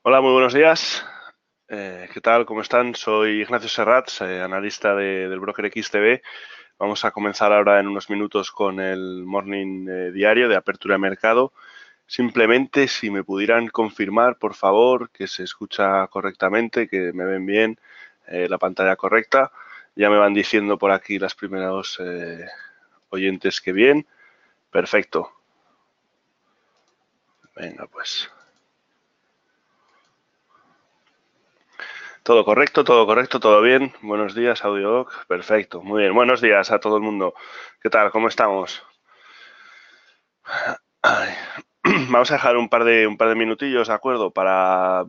Hola, muy buenos días. ¿Qué tal? ¿Cómo están? Soy Ignacio Serrats, analista del broker XTB. Vamos a comenzar ahora en unos minutos con el morning diario de apertura de mercado. Simplemente, si me pudieran confirmar, por favor, que se escucha correctamente, que me ven bien, la pantalla correcta. Ya me van diciendo por aquí las primeros oyentes que bien. Perfecto. Venga, pues. Todo correcto, todo bien. Buenos días, AudioDoc. Perfecto, muy bien. Buenos días a todo el mundo. ¿Qué tal? ¿Cómo estamos? Ay. Vamos a dejar un par de minutillos, ¿de acuerdo? Para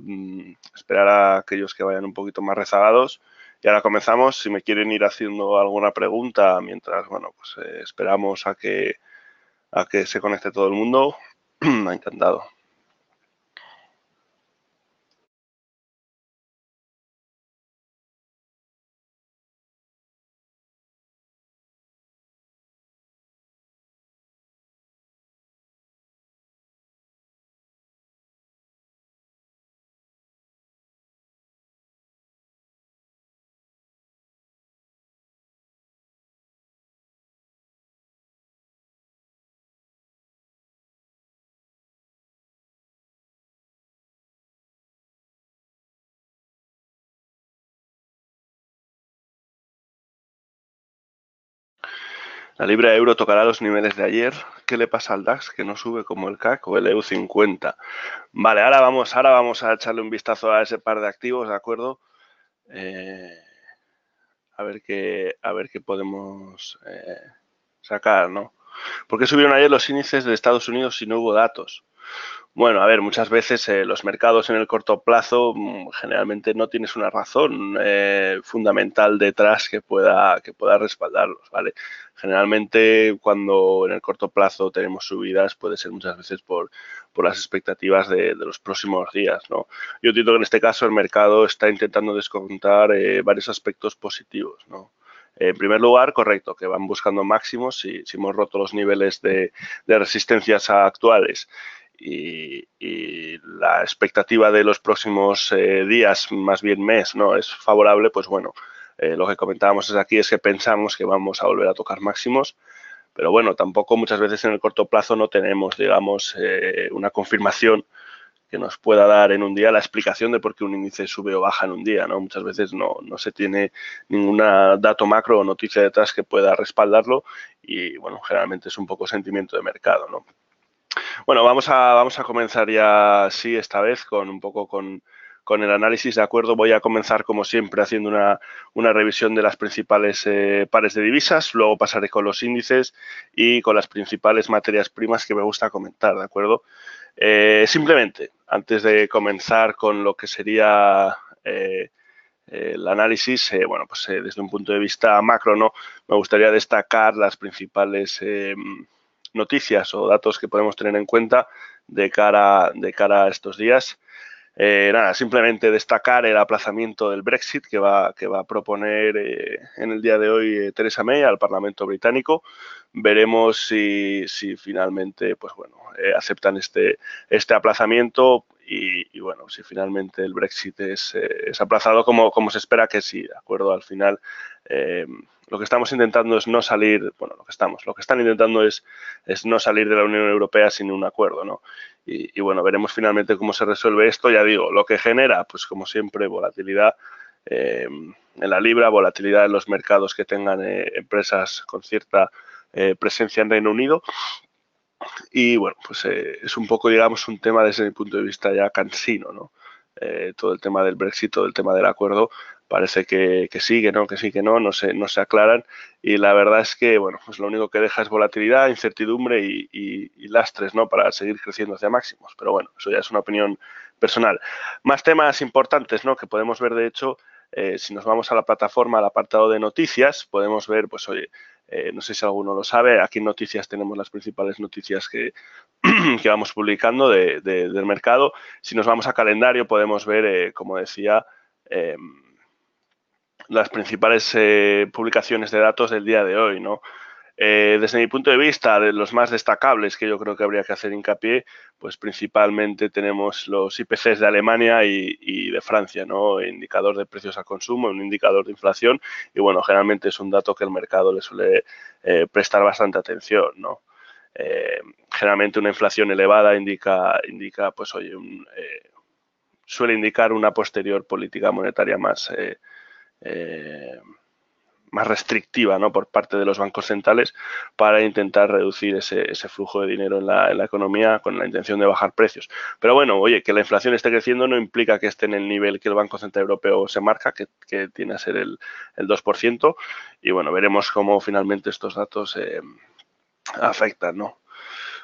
esperar a aquellos que vayan un poquito más rezagados. Y ahora comenzamos. Si me quieren ir haciendo alguna pregunta mientras, bueno, pues esperamos a que se conecte todo el mundo. Me ha encantado. La libra de euro tocará los niveles de ayer. ¿Qué le pasa al DAX que no sube como el CAC o el EU50? Vale, ahora vamos a echarle un vistazo a ese par de activos, ¿de acuerdo? Eh, a ver qué podemos sacar, ¿no? ¿Por qué subieron ayer los índices de Estados Unidos si no hubo datos? Bueno, a ver, muchas veces los mercados en el corto plazo generalmente no tienes una razón fundamental detrás que pueda respaldarlos, ¿vale? Generalmente cuando en el corto plazo tenemos subidas puede ser muchas veces por las expectativas de los próximos días, ¿no? Yo entiendo que en este caso el mercado está intentando descontar varios aspectos positivos, ¿no? En primer lugar, correcto, que van buscando máximos si hemos roto los niveles de resistencias actuales y la expectativa de los próximos días, más bien mes, no es favorable, pues bueno, lo que comentábamos aquí es que pensamos que vamos a volver a tocar máximos, pero bueno, tampoco muchas veces en el corto plazo no tenemos, digamos, una confirmación que nos pueda dar en un día la explicación de por qué un índice sube o baja en un día, ¿no? Muchas veces no se tiene ningún dato macro o noticia detrás que pueda respaldarlo y, bueno, generalmente es un poco sentimiento de mercado, ¿no? Bueno, vamos a comenzar ya, sí, esta vez con un poco con el análisis, ¿de acuerdo? Voy a comenzar, como siempre, haciendo una revisión de las principales pares de divisas, luego pasaré con los índices y con las principales materias primas que me gusta comentar, ¿de acuerdo? Simplemente, antes de comenzar con lo que sería el análisis, bueno, pues desde un punto de vista macro, ¿no? Me gustaría destacar las principales noticias o datos que podemos tener en cuenta de cara a estos días. Nada, simplemente destacar el aplazamiento del Brexit que va a proponer en el día de hoy Theresa May al Parlamento británico. Veremos si finalmente, pues bueno, aceptan este aplazamiento y bueno, si finalmente el Brexit es aplazado como se espera que sí, ¿de acuerdo? Al final, eh, lo que estamos intentando es no salir, bueno, lo que están intentando es no salir de la Unión Europea sin un acuerdo, ¿no? Y bueno, veremos finalmente cómo se resuelve esto. Ya digo, lo que genera, pues como siempre, volatilidad en la libra, volatilidad en los mercados que tengan empresas con cierta presencia en Reino Unido. Y bueno, pues es un poco, digamos, un tema desde mi punto de vista ya cansino, ¿no? Todo el tema del Brexit, todo el tema del acuerdo, parece que sí, que no, que sí, que no se aclaran. Y la verdad es que, bueno, pues lo único que deja es volatilidad, incertidumbre y lastres, ¿no? Para seguir creciendo hacia máximos. Pero bueno, eso ya es una opinión personal. Más temas importantes, ¿no? Que podemos ver, de hecho, si nos vamos a la plataforma, al apartado de noticias, podemos ver, pues oye, no sé si alguno lo sabe, aquí en Noticias tenemos las principales noticias que vamos publicando del mercado. Si nos vamos a calendario podemos ver, como decía, eh, las principales publicaciones de datos del día de hoy, ¿no? Desde mi punto de vista, de los más destacables que yo creo que habría que hacer hincapié, pues principalmente tenemos los IPCs de Alemania y de Francia, ¿no? Indicador de precios al consumo, un indicador de inflación y bueno, generalmente es un dato que el mercado le suele prestar bastante atención, ¿no? Generalmente una inflación elevada indica pues oye, suele indicar una posterior política monetaria eh, más restrictiva, ¿no? Por parte de los bancos centrales para intentar reducir ese flujo de dinero en la economía con la intención de bajar precios. Pero bueno, oye, que la inflación esté creciendo no implica que esté en el nivel que el Banco Central Europeo se marca, que tiene a ser el 2%. Y bueno, veremos cómo finalmente estos datos afectan, ¿no?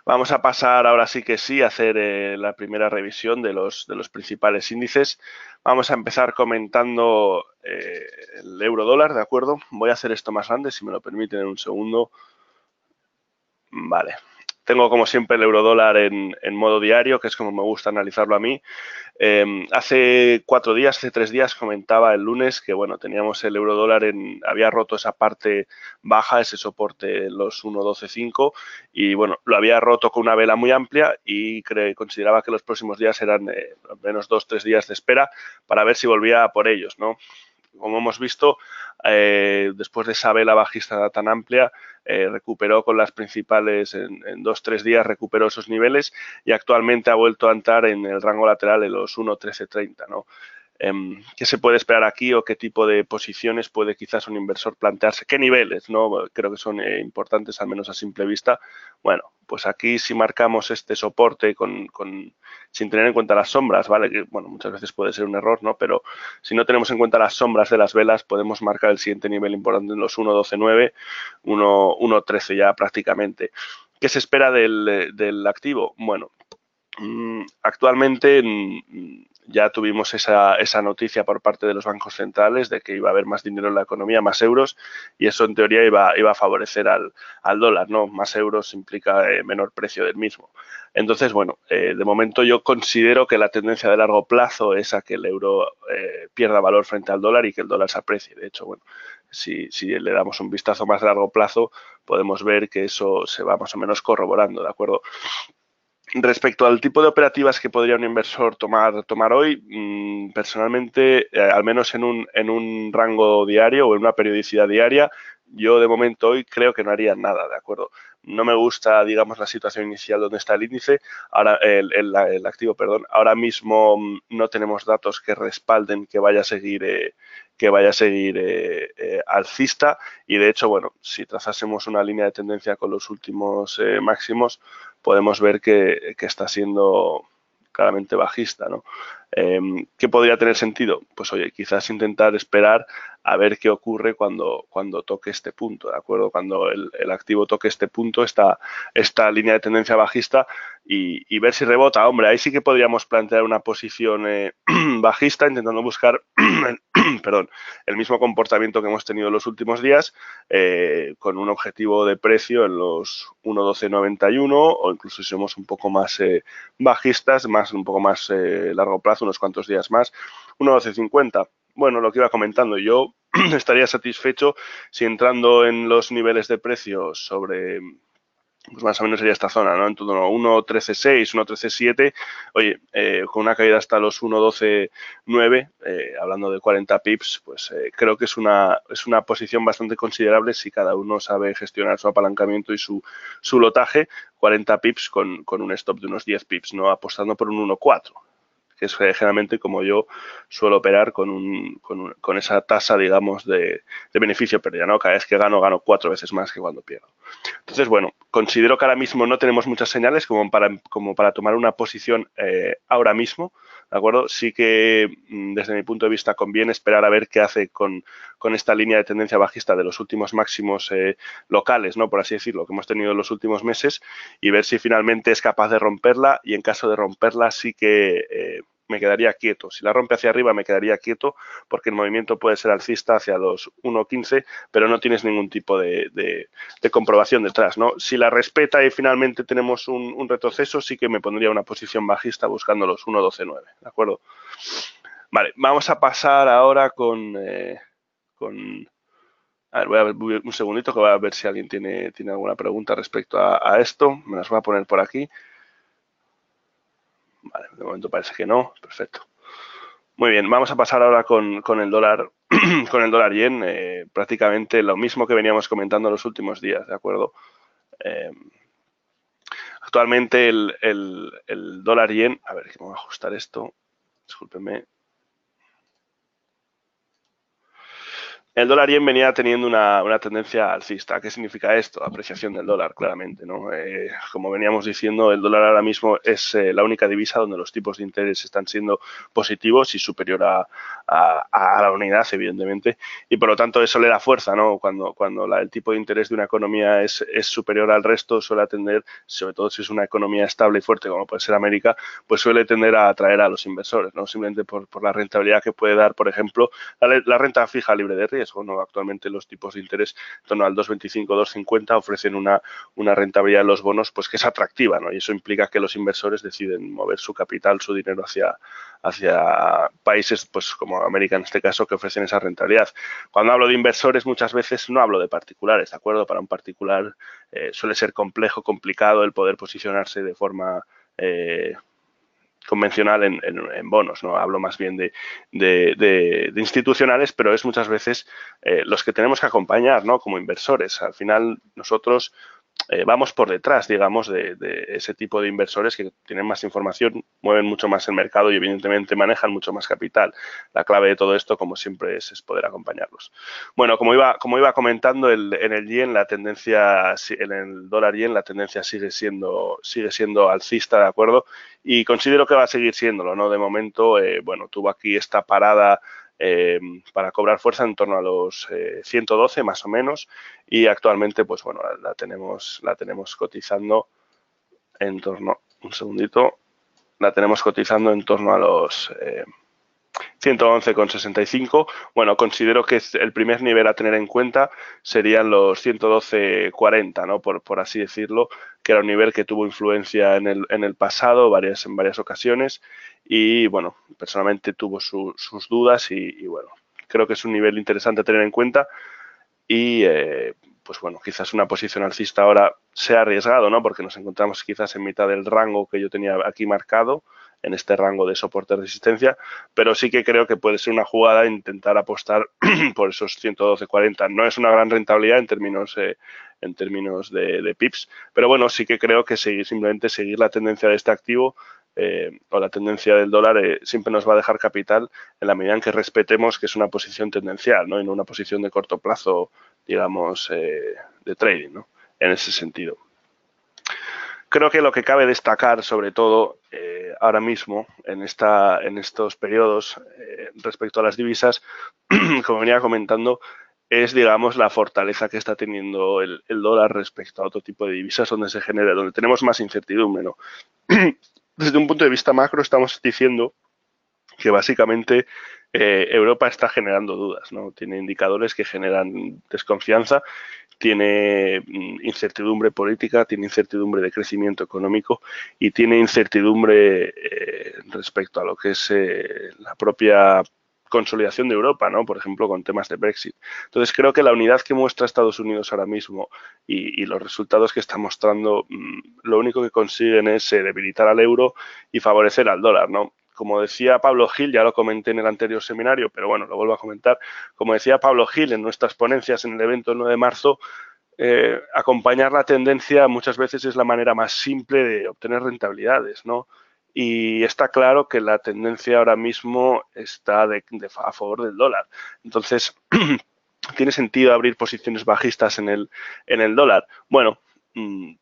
Vamos a pasar ahora sí que sí a hacer la primera revisión de los principales índices. Vamos a empezar comentando el euro dólar, ¿de acuerdo? Voy a hacer esto más grande, si me lo permiten en un segundo. Vale. Tengo como siempre el euro dólar en modo diario, que es como me gusta analizarlo a mí. Hace 4 días, hace 3 días comentaba el lunes que bueno, teníamos el euro dólar había roto esa parte baja, ese soporte en los 1.12.5 y bueno, lo había roto con una vela muy amplia y consideraba que los próximos días eran al menos 2-3 días de espera para ver si volvía por ellos, ¿no? Como hemos visto, después de esa vela bajista tan amplia, recuperó con las principales en 2-3 días, recuperó esos niveles y actualmente ha vuelto a entrar en el rango lateral de los 1.1330, ¿no? ¿Qué se puede esperar aquí o qué tipo de posiciones puede quizás un inversor plantearse? ¿Qué niveles? ¿No? Creo que son importantes, al menos a simple vista. Bueno, pues aquí si marcamos este soporte sin tener en cuenta las sombras, ¿vale? Que, bueno, muchas veces puede ser un error, ¿no? Pero si no tenemos en cuenta las sombras de las velas, podemos marcar el siguiente nivel importante en los 1.12.9, 1.13 ya prácticamente. ¿Qué se espera del activo? Bueno, actualmente ya tuvimos esa noticia por parte de los bancos centrales de que iba a haber más dinero en la economía, más euros, y eso en teoría iba a favorecer al dólar, ¿no? Más euros implica menor precio del mismo. Entonces, bueno, de momento yo considero que la tendencia de largo plazo es a que el euro pierda valor frente al dólar y que el dólar se aprecie. De hecho, bueno, si le damos un vistazo más a largo plazo, podemos ver que eso se va más o menos corroborando, ¿de acuerdo? Respecto al tipo de operativas que podría un inversor tomar hoy, personalmente, al menos en un rango diario o en una periodicidad diaria, yo de momento hoy creo que no haría nada, ¿de acuerdo? No me gusta, digamos, la situación inicial donde está el índice, ahora el activo, perdón. Ahora mismo no tenemos datos que respalden que vaya a seguir alcista y de hecho, bueno, si trazásemos una línea de tendencia con los últimos máximos, podemos ver que está siendo claramente bajista, ¿no? ¿Qué podría tener sentido? Pues oye, quizás intentar esperar a ver qué ocurre cuando toque este punto, ¿de acuerdo? Cuando el activo toque este punto, esta línea de tendencia bajista y ver si rebota. Hombre, ahí sí que podríamos plantear una posición bajista intentando buscar perdón, el mismo comportamiento que hemos tenido en los últimos días con un objetivo de precio en los 1.1291 o incluso si somos un poco más bajistas, un poco más largo plazo, unos cuantos días más, 1.1250. Bueno, lo que iba comentando, yo estaría satisfecho si entrando en los niveles de precio sobre pues más o menos sería esta zona, ¿no? En torno a 1.13.6, 1.13.7, oye, con una caída hasta los 1.12.9, hablando de 40 pips, pues creo que es una posición bastante considerable si cada uno sabe gestionar su apalancamiento y su lotaje, 40 pips con un stop de unos 10 pips, ¿no? Apostando por un 1.4, que es generalmente como yo suelo operar con esa tasa, digamos, de beneficio pérdida, ¿no? Cada vez que gano 4 veces más que cuando pierdo. Entonces, bueno, considero que ahora mismo no tenemos muchas señales como para tomar una posición ahora mismo, ¿de acuerdo? Sí que desde mi punto de vista conviene esperar a ver qué hace con esta línea de tendencia bajista de los últimos máximos locales, ¿no? Por así decirlo, que hemos tenido en los últimos meses y ver si finalmente es capaz de romperla y en caso de romperla sí que me quedaría quieto. Si la rompe hacia arriba me quedaría quieto porque el movimiento puede ser alcista hacia los 1.15, pero no tienes ningún tipo de comprobación detrás, ¿no? Si la respeta y finalmente tenemos un retroceso, sí que me pondría una posición bajista buscando los 1.12.9, ¿de acuerdo? Vale, vamos a pasar ahora con A ver, voy un segundito que voy a ver si alguien tiene alguna pregunta respecto a esto. Me las voy a poner por aquí. Vale, de momento parece que no. Perfecto. Muy bien, vamos a pasar ahora con el dólar, con el dólar yen. Prácticamente lo mismo que veníamos comentando los últimos días, ¿de acuerdo? Eh, Actualmente el dólar yen, a ver, que me voy a ajustar esto. Discúlpenme. El dólar yen venía teniendo una tendencia alcista. ¿Qué significa esto? Apreciación del dólar, claramente, ¿no? Como veníamos diciendo, el dólar ahora mismo es la única divisa donde los tipos de interés están siendo positivos y superior a la unidad, evidentemente, y por lo tanto eso le da fuerza, ¿no? Cuando el tipo de interés de una economía es superior al resto, suele tender, sobre todo si es una economía estable y fuerte como puede ser América, pues suele tender a atraer a los inversores, ¿no? Simplemente por la rentabilidad que puede dar, por ejemplo, la renta fija libre de riesgo, ¿no? Actualmente los tipos de interés en torno al 2,25, 2,50 ofrecen una rentabilidad en los bonos pues que es atractiva, ¿no? Y eso implica que los inversores deciden mover su capital, su dinero hacia países pues como América en este caso que ofrecen esa rentabilidad. Cuando hablo de inversores muchas veces no hablo de particulares, ¿de acuerdo? Para un particular suele ser complejo, complicado el poder posicionarse de forma convencional en bonos, ¿no? Hablo más bien de institucionales, pero es muchas veces los que tenemos que acompañar, ¿no? Como inversores. Al final nosotros vamos por detrás, digamos, de ese tipo de inversores que tienen más información, mueven mucho más el mercado y evidentemente manejan mucho más capital. La clave de todo esto, como siempre, es poder acompañarlos. Bueno, como iba comentando, en el yen la tendencia, en el dólar yen la tendencia sigue siendo alcista, ¿de acuerdo? Y considero que va a seguir siéndolo, ¿no? De momento, bueno, tuvo aquí esta parada para cobrar fuerza en torno a los 112 más o menos y actualmente pues bueno la tenemos cotizando en torno, un segundito, la tenemos cotizando en torno a los 111,65. Bueno, considero que el primer nivel a tener en cuenta serían los 112,40, ¿no? Por así decirlo, que era un nivel que tuvo influencia en el pasado en varias ocasiones y, bueno, personalmente tuvo sus dudas y, bueno, creo que es un nivel interesante a tener en cuenta y, pues bueno, quizás una posición alcista ahora sea arriesgado, ¿no? Porque nos encontramos quizás en mitad del rango que yo tenía aquí marcado, en este rango de soporte-resistencia, pero sí que creo que puede ser una jugada intentar apostar por esos 112,40. No es una gran rentabilidad en términos de pips, pero bueno, sí que creo que simplemente seguir la tendencia de este activo o la tendencia del dólar siempre nos va a dejar capital en la medida en que respetemos que es una posición tendencial, ¿no? Y no una posición de corto plazo, digamos, de trading, ¿no? En ese sentido. Creo que lo que cabe destacar, sobre todo ahora mismo, en estos periodos, respecto a las divisas, como venía comentando, es, digamos, la fortaleza que está teniendo el dólar respecto a otro tipo de divisas donde tenemos más incertidumbre, ¿no? Desde un punto de vista macro, estamos diciendo que básicamente Europa está generando dudas, ¿no? Tiene indicadores que generan desconfianza, tiene incertidumbre política, tiene incertidumbre de crecimiento económico y tiene incertidumbre respecto a lo que es la propia consolidación de Europa, ¿no? Por ejemplo, con temas de Brexit. Entonces, creo que la unidad que muestra Estados Unidos ahora mismo y los resultados que está mostrando, lo único que consiguen es debilitar al euro y favorecer al dólar, ¿no? Como decía Pablo Gil, ya lo comenté en el anterior seminario, pero bueno, lo vuelvo a comentar. Como decía Pablo Gil en nuestras ponencias en el evento del 9 de marzo, acompañar la tendencia muchas veces es la manera más simple de obtener rentabilidades, ¿no? Y está claro que la tendencia ahora mismo está a favor del dólar. Entonces, ¿tiene sentido abrir posiciones bajistas en el dólar? Bueno,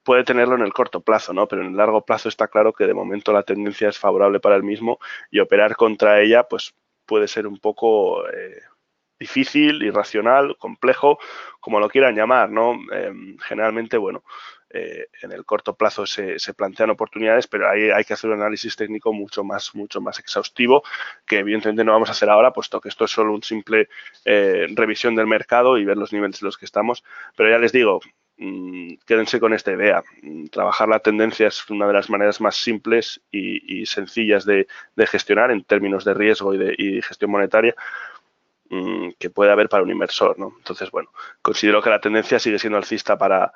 puede tenerlo en el corto plazo, ¿no? Pero en el largo plazo está claro que de momento la tendencia es favorable para el mismo y operar contra ella, pues puede ser un poco difícil, irracional, complejo, como lo quieran llamar, ¿no? Generalmente, bueno, en el corto plazo se plantean oportunidades, pero ahí hay que hacer un análisis técnico mucho más exhaustivo, que evidentemente no vamos a hacer ahora, puesto que esto es solo un simple revisión del mercado y ver los niveles en los que estamos. Pero ya les digo, quédense con esta idea. Trabajar la tendencia es una de las maneras más simples y sencillas de gestionar en términos de riesgo y gestión monetaria. que puede haber para un inversor, ¿no? Entonces, bueno, considero que la tendencia sigue siendo alcista para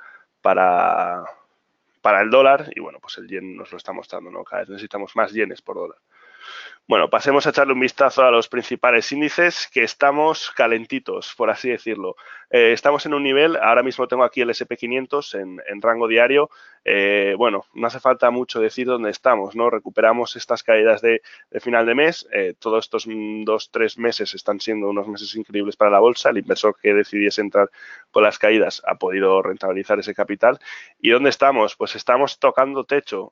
el dólar y, bueno, pues el yen nos lo está mostrando, ¿no? Cada vez necesitamos más yenes por dólar. Bueno, pasemos a echarle un vistazo a los principales índices, que estamos calentitos, por así decirlo. Estamos en un nivel, ahora mismo tengo aquí el S&P 500 en rango diario. Bueno, no hace falta mucho decir dónde estamos, ¿no? Recuperamos estas caídas de final de mes. Todos estos 2-3 meses están siendo unos meses increíbles para la bolsa. El inversor que decidiese entrar con las caídas ha podido rentabilizar ese capital. ¿Y dónde estamos? Pues estamos tocando techo.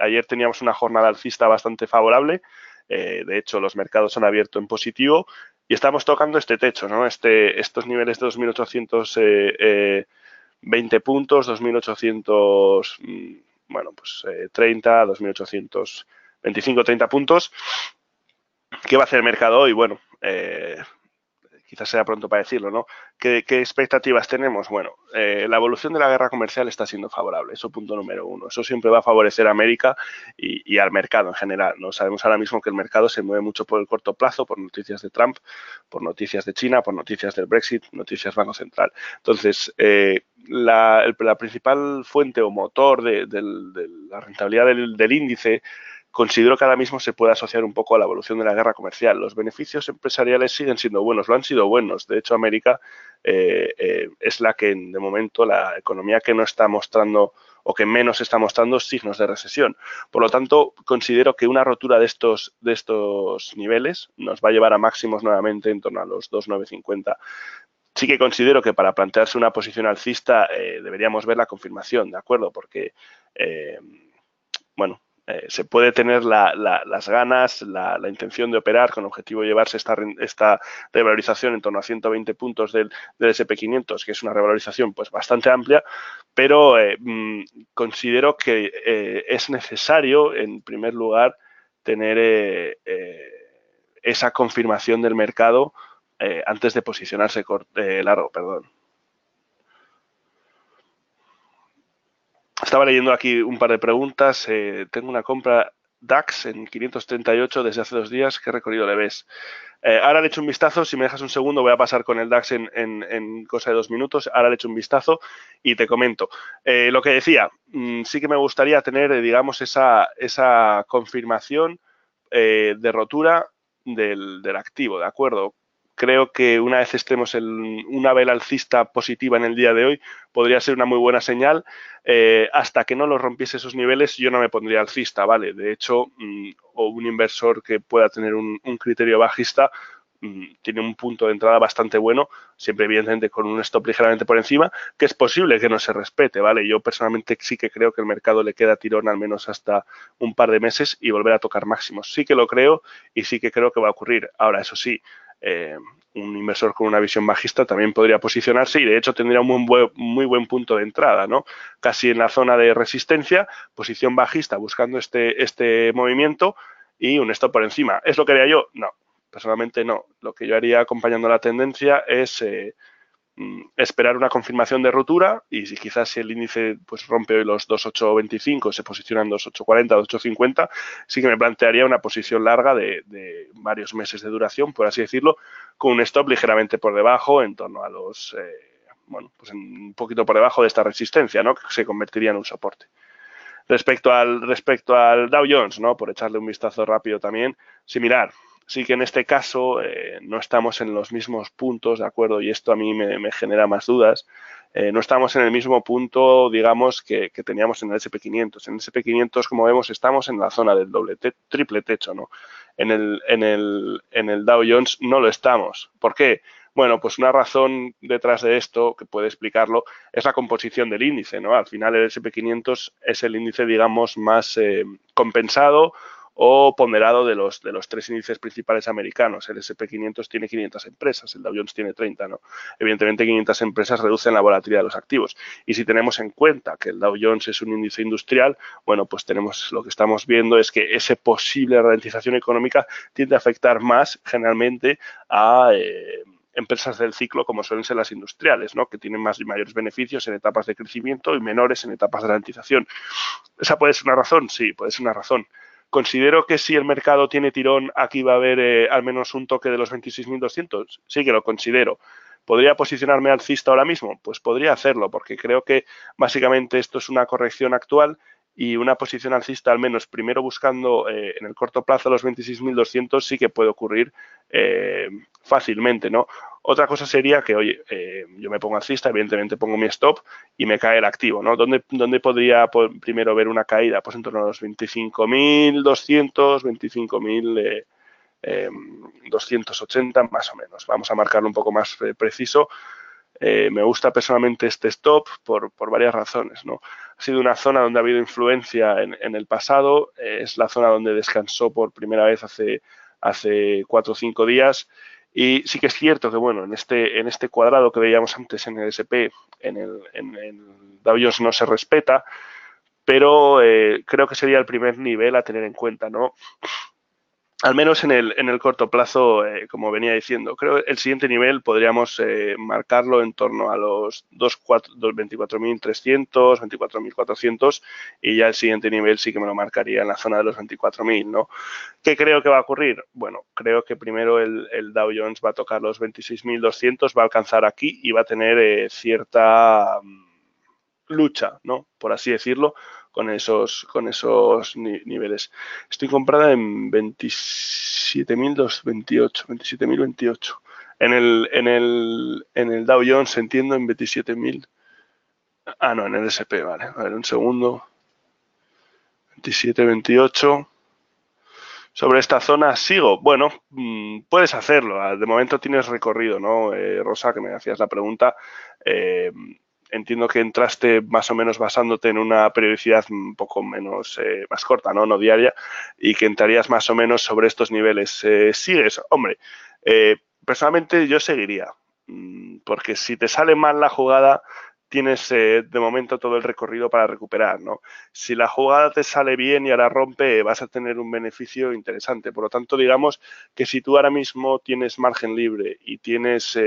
Ayer teníamos una jornada alcista bastante favorable. De hecho, los mercados han abierto en positivo y estamos tocando este techo, ¿no? Estos niveles de 2.820 puntos, 2.800, bueno, pues 30, 2.825, 30 puntos. ¿Qué va a hacer el mercado hoy? Bueno, quizás sea pronto para decirlo, ¿no? ¿Qué expectativas tenemos? Bueno, la evolución de la guerra comercial está siendo favorable, eso punto número uno. Eso siempre va a favorecer a América y al mercado en general, ¿no? Sabemos ahora mismo que el mercado se mueve mucho por el corto plazo, por noticias de Trump, por noticias de China, por noticias del Brexit, noticias Banco Central. Entonces, la principal fuente o motor de la rentabilidad del índice considero que ahora mismo se puede asociar un poco a la evolución de la guerra comercial. Los beneficios empresariales siguen siendo buenos, lo han sido buenos. De hecho, América es la que, de momento, la economía que no está mostrando o que menos está mostrando signos de recesión. Por lo tanto, considero que una rotura de estos niveles nos va a llevar a máximos nuevamente en torno a los 2.950. Sí que considero que para plantearse una posición alcista deberíamos ver la confirmación, ¿de acuerdo? Porque, bueno, se puede tener las ganas, la intención de operar con objetivo de llevarse esta revalorización en torno a 120 puntos del S&P 500, que es una revalorización pues bastante amplia, pero considero que es necesario, en primer lugar, tener esa confirmación del mercado antes de posicionarse largo, perdón. Estaba leyendo aquí un par de preguntas. Tengo una compra DAX en 538 desde hace 2 días. ¿Qué recorrido le ves? Ahora le echo un vistazo. Si me dejas un segundo, voy a pasar con el DAX en cosa de 2 minutos. Ahora le echo un vistazo y te comento. Lo que decía, sí que me gustaría tener, digamos, esa confirmación de rotura del activo, ¿de acuerdo? Creo que una vez estemos en una vela alcista positiva en el día de hoy, podría ser una muy buena señal. Hasta que no los rompiese esos niveles, yo no me pondría alcista, ¿vale? De hecho, o un inversor que pueda tener un criterio bajista tiene un punto de entrada bastante bueno, siempre evidentemente con un stop ligeramente por encima, que es posible que no se respete, ¿vale? Yo personalmente sí que creo que el mercado le queda tirón al menos hasta un par de meses y volver a tocar máximos. Sí que lo creo y sí que creo que va a ocurrir. Ahora, eso sí, un inversor con una visión bajista también podría posicionarse y de hecho tendría un muy buen punto de entrada, ¿no? Casi en la zona de resistencia, posición bajista buscando este movimiento y un stop por encima. ¿Es lo que haría yo? No, personalmente no. Lo que yo haría acompañando la tendencia es esperar una confirmación de rotura y si quizás si el índice pues rompe hoy los 2.825, se posiciona en 2.840, 2.850, sí que me plantearía una posición larga de varios meses de duración, por así decirlo, con un stop ligeramente por debajo, en torno a los, bueno, pues un poquito por debajo de esta resistencia, ¿no? Que se convertiría en un soporte. Respecto al Dow Jones, ¿no? Por echarle un vistazo rápido también, similar. Sí que en este caso no estamos en los mismos puntos, ¿de acuerdo? Y esto a mí me genera más dudas. No estamos en el mismo punto, digamos, que teníamos en el S&P 500. En el S&P 500, como vemos, estamos en la zona del triple techo, ¿no? En el Dow Jones no lo estamos. ¿Por qué? Bueno, pues una razón detrás de esto, que puede explicarlo, es la composición del índice, ¿no? Al final el S&P 500 es el índice, digamos, más compensado o ponderado de los 3 índices principales americanos. El S&P 500 tiene 500 empresas, el Dow Jones tiene 30, ¿no? Evidentemente 500 empresas reducen la volatilidad de los activos. Y si tenemos en cuenta que el Dow Jones es un índice industrial, bueno, pues lo que estamos viendo es que esa posible ralentización económica tiende a afectar más generalmente a empresas del ciclo como suelen ser las industriales, ¿no? Que tienen más y mayores beneficios en etapas de crecimiento y menores en etapas de ralentización. ¿Esa puede ser una razón? Sí, puede ser una razón. Considero que si el mercado tiene tirón, aquí va a haber al menos un toque de los 26.200. Sí que lo considero. ¿Podría posicionarme alcista ahora mismo? Pues podría hacerlo, porque creo que básicamente esto es una corrección actual y una posición alcista, al menos primero buscando en el corto plazo los 26.200, sí que puede ocurrir fácilmente, ¿no? Otra cosa sería que, oye, yo me pongo alcista, evidentemente pongo mi stop y me cae el activo, ¿no? ¿Dónde podría primero ver una caída? Pues en torno a los 25.200, 25.280 más o menos. Vamos a marcarlo un poco más preciso. Me gusta personalmente este stop por varias razones, ¿no? Ha sido una zona donde ha habido influencia en el pasado, es la zona donde descansó por primera vez hace 4 o 5 días y sí que es cierto que, bueno, en este cuadrado que veíamos antes en el S&P, en el Dow Jones no se respeta, pero creo que sería el primer nivel a tener en cuenta, ¿no? Al menos en el corto plazo, como venía diciendo, creo que el siguiente nivel podríamos marcarlo en torno a los 24.300, 24.400 y ya el siguiente nivel sí que me lo marcaría en la zona de los 24.000, ¿no? ¿Qué creo que va a ocurrir? Bueno, creo que primero el Dow Jones va a tocar los 26.200, va a alcanzar aquí y va a tener cierta lucha, ¿no? Por así decirlo, con esos niveles. Estoy comprada en 27.228, 27.028. En el Dow Jones entiendo en 27.000. Ah, no, en el S&P, vale. A ver, un segundo. 27, 28. Sobre esta zona sigo. Bueno, puedes hacerlo. De momento tienes recorrido, ¿no? Rosa, que me hacías la pregunta. Entiendo que entraste más o menos basándote en una periodicidad un poco menos, más corta, ¿no? No diaria, y que entrarías más o menos sobre estos niveles. ¿Sigues? Hombre, personalmente yo seguiría, porque si te sale mal la jugada, tienes de momento todo el recorrido para recuperar, ¿no? Si la jugada te sale bien y ahora rompe, vas a tener un beneficio interesante. Por lo tanto, digamos que si tú ahora mismo tienes margen libre y tienes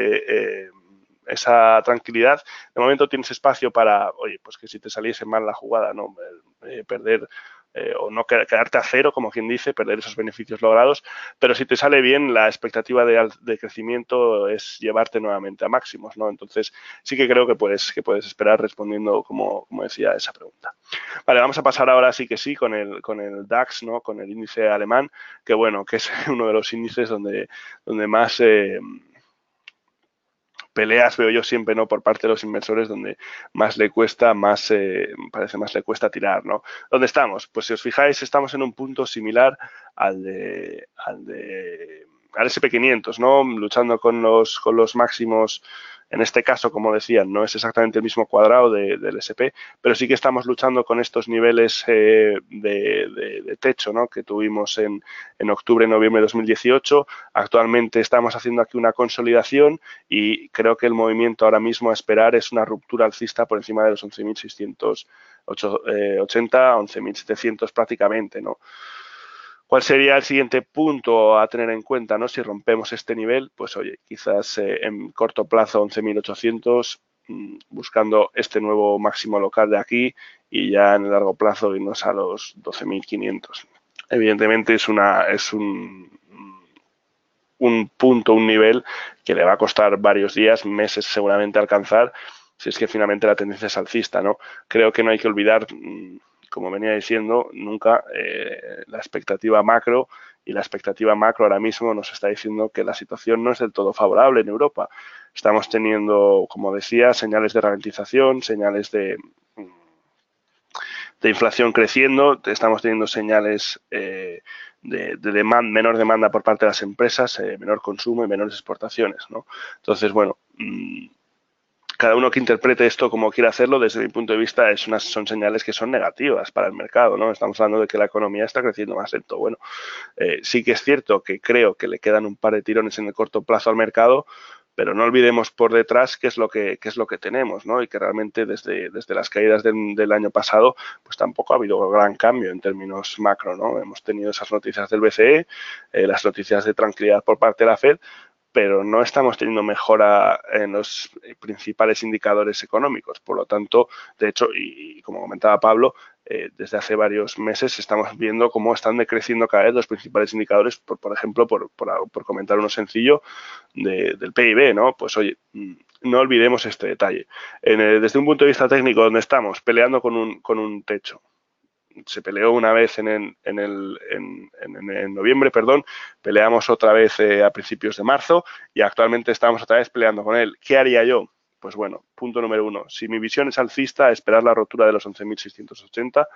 esa tranquilidad, de momento tienes espacio para, oye, pues que si te saliese mal la jugada, ¿no? Perder o no quedarte a cero, como quien dice, perder esos beneficios logrados, pero si te sale bien, la expectativa de crecimiento es llevarte nuevamente a máximos, ¿no? Entonces, sí que creo que puedes esperar respondiendo, como decía, esa pregunta. Vale, vamos a pasar ahora sí que sí con el DAX, ¿no? Con el índice alemán, que bueno, que es uno de los índices donde más peleas veo yo siempre, ¿no? Por parte de los inversores, donde más le cuesta, parece más le cuesta tirar, ¿no? ¿Dónde estamos? Pues si os fijáis, estamos en un punto similar al SP500, ¿no? Luchando con los máximos. En este caso, como decía, no es exactamente el mismo cuadrado del SP, pero sí que estamos luchando con estos niveles de techo, ¿no? Que tuvimos en octubre, noviembre de 2018. Actualmente estamos haciendo aquí una consolidación y creo que el movimiento ahora mismo a esperar es una ruptura alcista por encima de los 11.680, 11.700 prácticamente, ¿no? ¿Cuál sería el siguiente punto a tener en cuenta, ¿no? Si rompemos este nivel, pues oye, quizás en corto plazo 11.800, buscando este nuevo máximo local de aquí y ya en el largo plazo irnos a los 12.500. Evidentemente es un punto, un nivel que le va a costar varios días, meses seguramente alcanzar, si es que finalmente la tendencia es alcista, ¿no? Creo que no hay que olvidar, como venía diciendo, nunca la expectativa macro, y la expectativa macro ahora mismo nos está diciendo que la situación no es del todo favorable en Europa. Estamos teniendo, como decía, señales de ralentización, señales de inflación creciendo, estamos teniendo señales de menor demanda por parte de las empresas, menor consumo y menores exportaciones, ¿no? Entonces, bueno, cada uno que interprete esto como quiera hacerlo, desde mi punto de vista, son señales que son negativas para el mercado, ¿no? Estamos hablando de que la economía está creciendo más lento. Bueno, sí que es cierto que creo que le quedan un par de tirones en el corto plazo al mercado, pero no olvidemos por detrás qué es lo que tenemos, ¿no? Y que realmente desde las caídas del año pasado, pues tampoco ha habido gran cambio en términos macro, ¿no? Hemos tenido esas noticias del BCE, las noticias de tranquilidad por parte de la Fed, pero no estamos teniendo mejora en los principales indicadores económicos. Por lo tanto, de hecho, y como comentaba Pablo, desde hace varios meses estamos viendo cómo están decreciendo cada vez los principales indicadores, por ejemplo, por comentar uno sencillo del PIB, ¿no? Pues oye, no olvidemos este detalle. Desde un punto de vista técnico, donde estamos peleando con un techo. Se peleó una vez en noviembre, perdón, peleamos otra vez a principios de marzo y actualmente estamos otra vez peleando con él. ¿Qué haría yo? Pues bueno, punto número 1. Si mi visión es alcista, esperar la rotura de los 11.680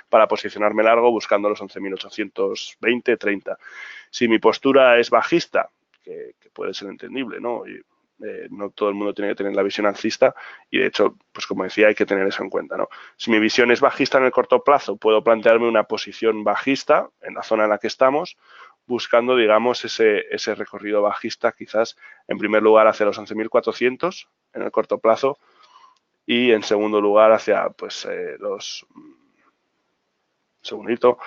para posicionarme largo buscando los 11.820, 30. Si mi postura es bajista, que puede ser entendible, ¿no? No todo el mundo tiene que tener la visión alcista y de hecho, pues como decía, hay que tener eso en cuenta, ¿no? Si mi visión es bajista en el corto plazo, puedo plantearme una posición bajista en la zona en la que estamos, buscando, digamos, ese recorrido bajista quizás en primer lugar hacia los 11.400 en el corto plazo y en segundo lugar hacia pues hacia los 11.100,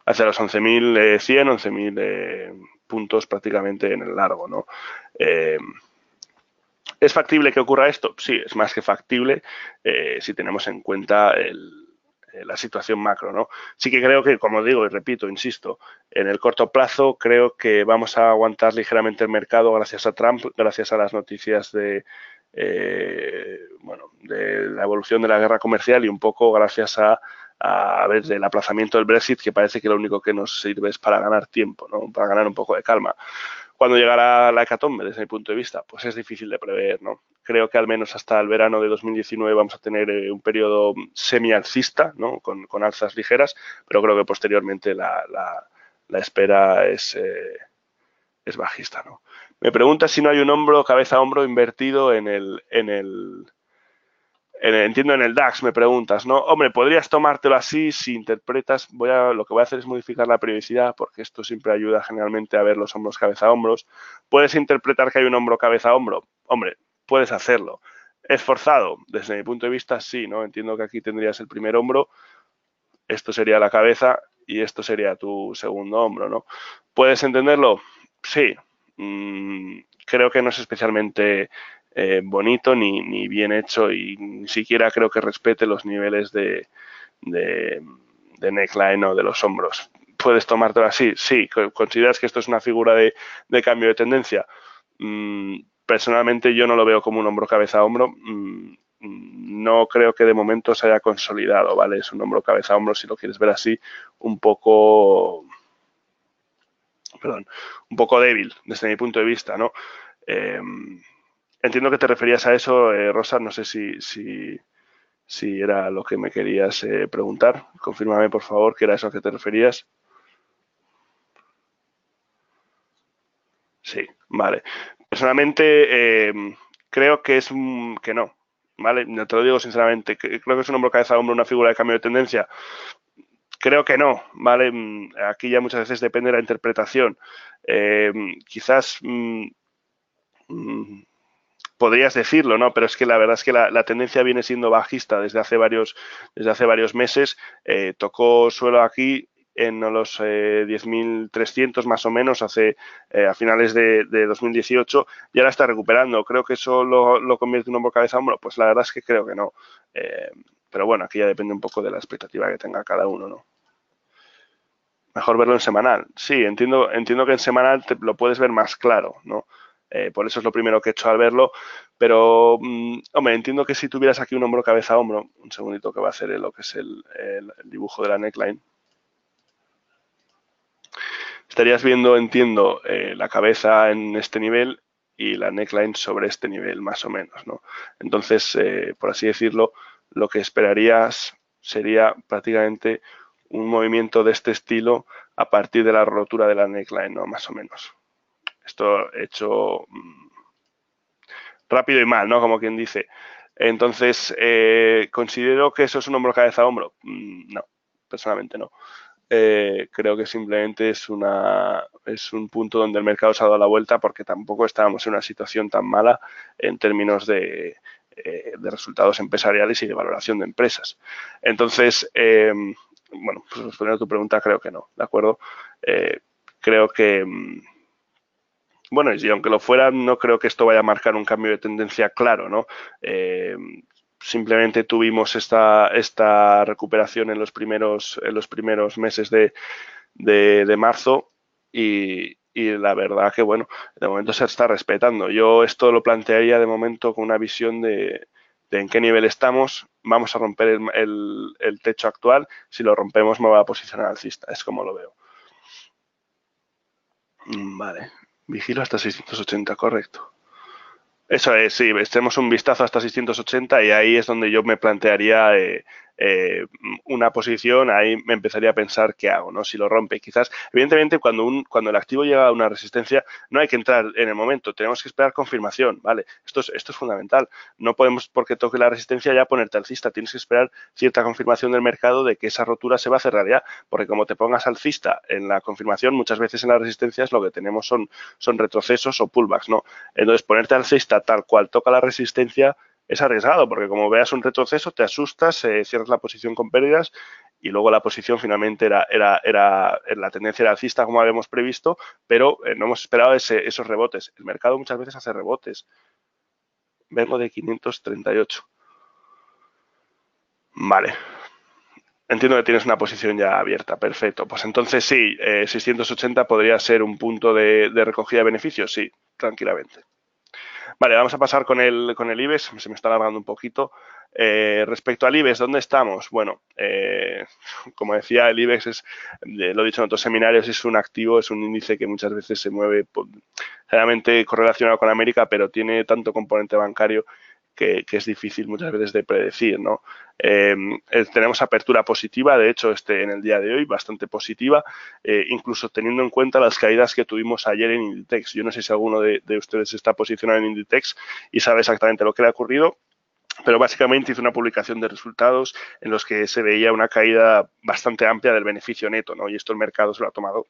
11.000 puntos prácticamente en el largo, ¿no? ¿Es factible que ocurra esto? Sí, es más que factible si tenemos en cuenta la situación macro, ¿no? Sí que creo que, como digo y repito, insisto, en el corto plazo creo que vamos a aguantar ligeramente el mercado gracias a Trump, gracias a las noticias de la evolución de la guerra comercial y un poco gracias a ver el aplazamiento del Brexit, que parece que lo único que nos sirve es para ganar tiempo, ¿no? Para ganar un poco de calma. ¿Cuándo llegará la hecatombe desde mi punto de vista? Pues es difícil de prever, ¿no? Creo que al menos hasta el verano de 2019 vamos a tener un periodo semi-alcista, ¿no? Con alzas ligeras, pero creo que posteriormente la espera es bajista, ¿no? Me pregunta si no hay un hombro, cabeza-hombro invertido entiendo en el DAX, me preguntas, ¿no? Hombre, podrías tomártelo así si interpretas, lo que voy a hacer es modificar la periodicidad porque esto siempre ayuda generalmente a ver los hombros cabeza-hombros. ¿Puedes interpretar que hay un hombro cabeza-hombro? Hombre, puedes hacerlo. ¿Es forzado? Desde mi punto de vista, sí, ¿no? Entiendo que aquí tendrías el primer hombro, esto sería la cabeza y esto sería tu segundo hombro, ¿no? ¿Puedes entenderlo? Sí. Creo que no es especialmente bonito ni bien hecho y ni siquiera creo que respete los niveles de neckline o de los hombros. ¿Puedes tomártelo así? Sí. ¿Consideras que esto es una figura de cambio de tendencia? Personalmente yo no lo veo como un hombro cabeza-hombro. No creo que de momento se haya consolidado, ¿vale? Es un hombro cabeza-hombro, si lo quieres ver así, un poco débil desde mi punto de vista, ¿no? Entiendo que te referías a eso, Rosa, no sé si era lo que me querías preguntar. Confírmame, por favor, que era eso a que te referías. Sí, vale. Personalmente, creo que que no, ¿vale? Te lo digo sinceramente, creo que es un hombro cabeza hombro una figura de cambio de tendencia. Creo que no, ¿vale? Aquí ya muchas veces depende de la interpretación. Quizás podrías decirlo, ¿no? Pero es que la verdad es que la tendencia viene siendo bajista desde hace varios meses. Tocó suelo aquí en los 10.300 más o menos a finales de 2018 y ahora está recuperando. ¿Creo que eso lo convierte en un hombro cabeza hombro? Pues la verdad es que creo que no. Pero bueno, aquí ya depende un poco de la expectativa que tenga cada uno, ¿no? Mejor verlo en semanal. Sí, entiendo que en semanal lo puedes ver más claro, ¿no? Por eso es lo primero que he hecho al verlo. Pero, hombre, entiendo que si tuvieras aquí un hombro cabeza hombro, un segundito que va a hacer lo que es el dibujo de la neckline, estarías viendo, entiendo, la cabeza en este nivel y la neckline sobre este nivel, más o menos, ¿no? Entonces, por así decirlo, lo que esperarías sería prácticamente un movimiento de este estilo a partir de la rotura de la neckline, ¿no? Más o menos. Esto hecho rápido y mal, ¿no? Como quien dice. Entonces, ¿considero que eso es un hombro cabeza a hombro? No, personalmente no. Creo que simplemente es un punto donde el mercado se ha dado la vuelta porque tampoco estábamos en una situación tan mala en términos de resultados empresariales y de valoración de empresas. Entonces, bueno, pues respondiendo a tu pregunta, creo que no, ¿de acuerdo? Creo que Bueno, y aunque lo fuera, no creo que esto vaya a marcar un cambio de tendencia claro, ¿no? Eh, Simplemente tuvimos esta recuperación en los primeros meses de marzo y la verdad que, bueno, de momento se está respetando. Yo esto lo plantearía de momento con una visión de en qué nivel estamos, vamos a romper el techo actual, si lo rompemos me voy a posicionar alcista, es como lo veo. Vale, vigilo hasta 680, correcto. Eso es, sí, echemos un vistazo hasta 680 y ahí es donde yo me plantearía eh, una posición, ahí me empezaría a pensar qué hago, ¿no? Si lo rompe, quizás, evidentemente, cuando el activo llega a una resistencia, no hay que entrar en el momento, tenemos que esperar confirmación, ¿vale? Esto es fundamental. No podemos, porque toque la resistencia, ya ponerte alcista, tienes que esperar cierta confirmación del mercado de que esa rotura se va a cerrar ya, porque como te pongas alcista en la confirmación, muchas veces en las resistencias lo que tenemos son retrocesos o pullbacks, ¿no? Entonces, ponerte alcista tal cual toca la resistencia es arriesgado, porque como veas un retroceso, te asustas, cierras la posición con pérdidas y luego la posición finalmente la tendencia era alcista como habíamos previsto, pero no hemos esperado esos rebotes. El mercado muchas veces hace rebotes. Vengo de 538. Vale, entiendo que tienes una posición ya abierta, perfecto. Pues entonces sí, 680 podría ser un punto de recogida de beneficios, sí, tranquilamente. Vale, vamos a pasar con el IBEX, se me está alargando un poquito. Respecto al IBEX, ¿dónde estamos? Bueno, como decía, el IBEX es, lo he dicho en otros seminarios, es un activo, es un índice que muchas veces se mueve generalmente correlacionado con América, pero tiene tanto componente bancario que es difícil muchas veces de predecir, ¿no? Tenemos apertura positiva, de hecho, en el día de hoy, bastante positiva, incluso teniendo en cuenta las caídas que tuvimos ayer en Inditex. Yo no sé si alguno de ustedes está posicionado en Inditex y sabe exactamente lo que le ha ocurrido, pero básicamente hizo una publicación de resultados en los que se veía una caída bastante amplia del beneficio neto, ¿no? Y esto el mercado se lo ha tomado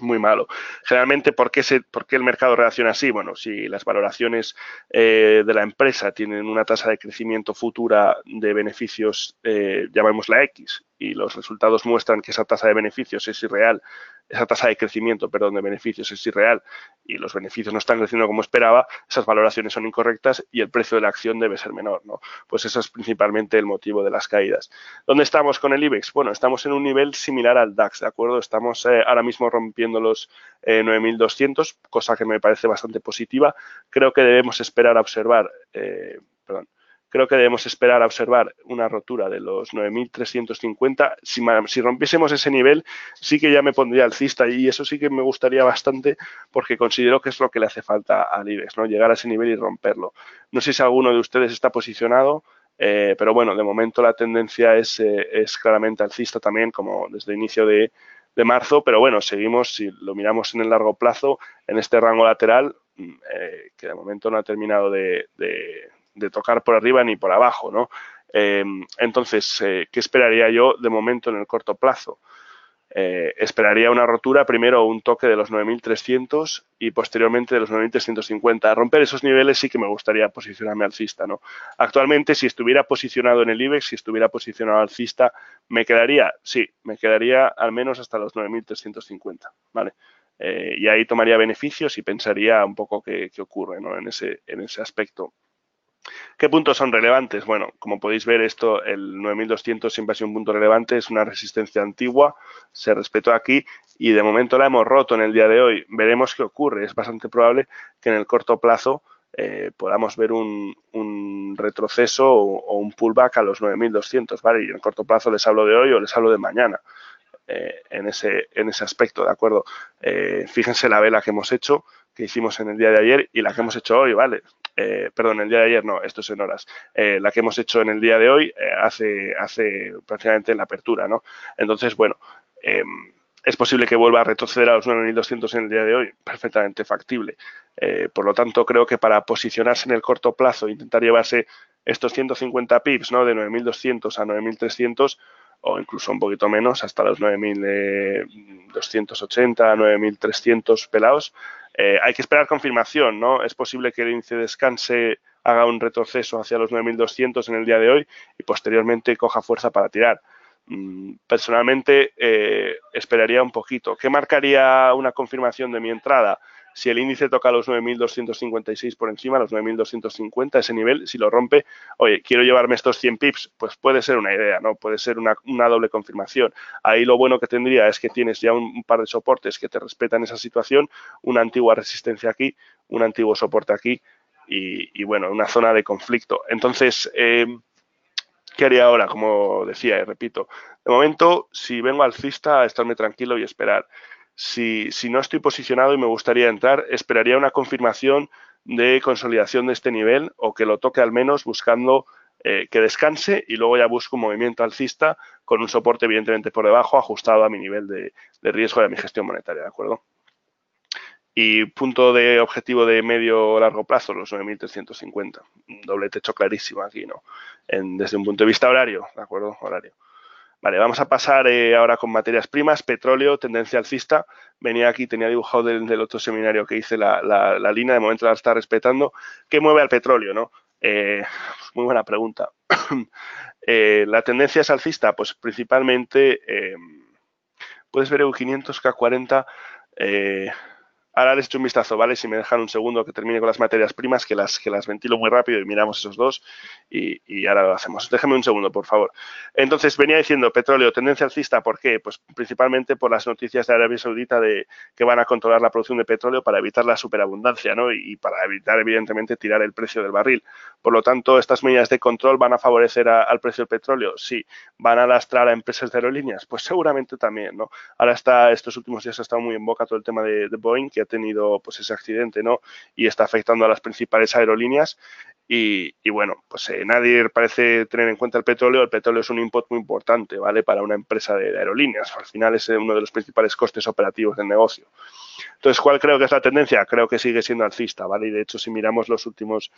muy malo. Generalmente, ¿por qué el mercado reacciona así? Bueno, si las valoraciones de la empresa tienen una tasa de crecimiento futura de beneficios, llamémosla X, y los resultados muestran que esa tasa de beneficios es irreal, esa tasa de crecimiento, perdón, de beneficios es irreal y los beneficios no están creciendo como esperaba, esas valoraciones son incorrectas y el precio de la acción debe ser menor, ¿no? Pues eso es principalmente el motivo de las caídas. ¿Dónde estamos con el IBEX? Bueno, estamos en un nivel similar al DAX, ¿de acuerdo? Estamos ahora mismo rompiendo los 9.200, cosa que me parece bastante positiva. Creo que debemos esperar a observar, perdón, creo que debemos esperar a observar una rotura de los 9.350. Si rompiésemos ese nivel, sí que ya me pondría alcista y eso sí que me gustaría bastante porque considero que es lo que le hace falta al IBEX, ¿no? Llegar a ese nivel y romperlo. No sé si alguno de ustedes está posicionado. Pero bueno, de momento la tendencia es claramente alcista también, como desde el inicio de marzo, pero bueno, seguimos, si lo miramos en el largo plazo, en este rango lateral, que de momento no ha terminado de tocar por arriba ni por abajo, ¿no? Entonces, ¿qué esperaría yo de momento en el corto plazo? Esperaría una rotura, primero un toque de los 9.300 y posteriormente de los 9.350. A romper esos niveles sí que me gustaría posicionarme alcista, ¿no? Actualmente, si estuviera posicionado en el IBEX, si estuviera posicionado alcista, ¿me quedaría? Sí, me quedaría al menos hasta los 9.350, ¿vale? Y ahí tomaría beneficios y pensaría un poco qué ocurre, ¿no? En ese aspecto. ¿Qué puntos son relevantes? Bueno, como podéis ver, el 9200 siempre ha sido un punto relevante, es una resistencia antigua, se respetó aquí y de momento la hemos roto en el día de hoy. Veremos qué ocurre. Es bastante probable que en el corto plazo podamos ver un retroceso o un pullback a los 9200, ¿vale? Y en el corto plazo les hablo de hoy o les hablo de mañana. En ese aspecto, ¿de acuerdo? Fíjense la vela que hemos hecho, que hicimos en el día de ayer y la que hemos hecho hoy, ¿vale? Perdón, el día de ayer no, esto es en horas. La que hemos hecho en el día de hoy hace prácticamente la apertura, ¿no? Entonces, bueno, es posible que vuelva a retroceder a los 9.200 en el día de hoy, perfectamente factible. Por lo tanto, creo que para posicionarse en el corto plazo, intentar llevarse estos 150 pips, ¿no? De 9.200 a 9.300 o incluso un poquito menos, hasta los 9.280, 9.300 pelados. Hay que esperar confirmación, ¿no? Es posible que el índice descanse, haga un retroceso hacia los 9.200 en el día de hoy y posteriormente coja fuerza para tirar. Personalmente esperaría un poquito. ¿Qué marcaría una confirmación de mi entrada? Si el índice toca los 9.256 por encima, los 9.250, ese nivel, si lo rompe, oye, quiero llevarme estos 100 pips, pues puede ser una idea, ¿no? Puede ser una doble confirmación. Ahí lo bueno que tendría es que tienes ya un par de soportes que te respetan esa situación, una antigua resistencia aquí, un antiguo soporte aquí y bueno, una zona de conflicto. Entonces, ¿qué haría ahora? Como decía y repito, de momento, si vengo alcista, a estarme tranquilo y esperar. Si no estoy posicionado y me gustaría entrar, esperaría una confirmación de consolidación de este nivel o que lo toque al menos buscando que descanse y luego ya busco un movimiento alcista con un soporte evidentemente por debajo ajustado a mi nivel de riesgo y a mi gestión monetaria, ¿de acuerdo? Y punto de objetivo de medio o largo plazo, los 9.350. Doble techo clarísimo aquí, ¿no? Desde un punto de vista horario, ¿de acuerdo? Horario. Vale, vamos a pasar ahora con materias primas, petróleo, tendencia alcista. Venía aquí, tenía dibujado del otro seminario que hice la línea, de momento la está respetando. ¿Qué mueve al petróleo, no? Muy buena pregunta. La tendencia es alcista, pues principalmente puedes ver EU500, K40. Ahora les echo un vistazo, ¿vale? Si me dejan un segundo que termine con las materias primas, que las ventilo muy rápido y miramos esos dos y ahora lo hacemos. Déjame un segundo, por favor. Entonces, venía diciendo petróleo, tendencia alcista, ¿por qué? Pues principalmente por las noticias de Arabia Saudita de que van a controlar la producción de petróleo para evitar la superabundancia, ¿no? Y para evitar, evidentemente, tirar el precio del barril. Por lo tanto, estas medidas de control van a favorecer al precio del petróleo, sí. ¿Van a lastrar a empresas de aerolíneas? Pues seguramente también, ¿no? Ahora estos últimos días ha estado muy en boca todo el tema de Boeing, que ha tenido pues ese accidente, ¿no? Y está afectando a las principales aerolíneas. Y bueno, pues nadie parece tener en cuenta el petróleo. El petróleo es un input muy importante, ¿vale? Para una empresa de aerolíneas. Al final es uno de los principales costes operativos del negocio. Entonces, ¿cuál creo que es la tendencia? Creo que sigue siendo alcista, ¿vale? Y de hecho, si miramos los últimos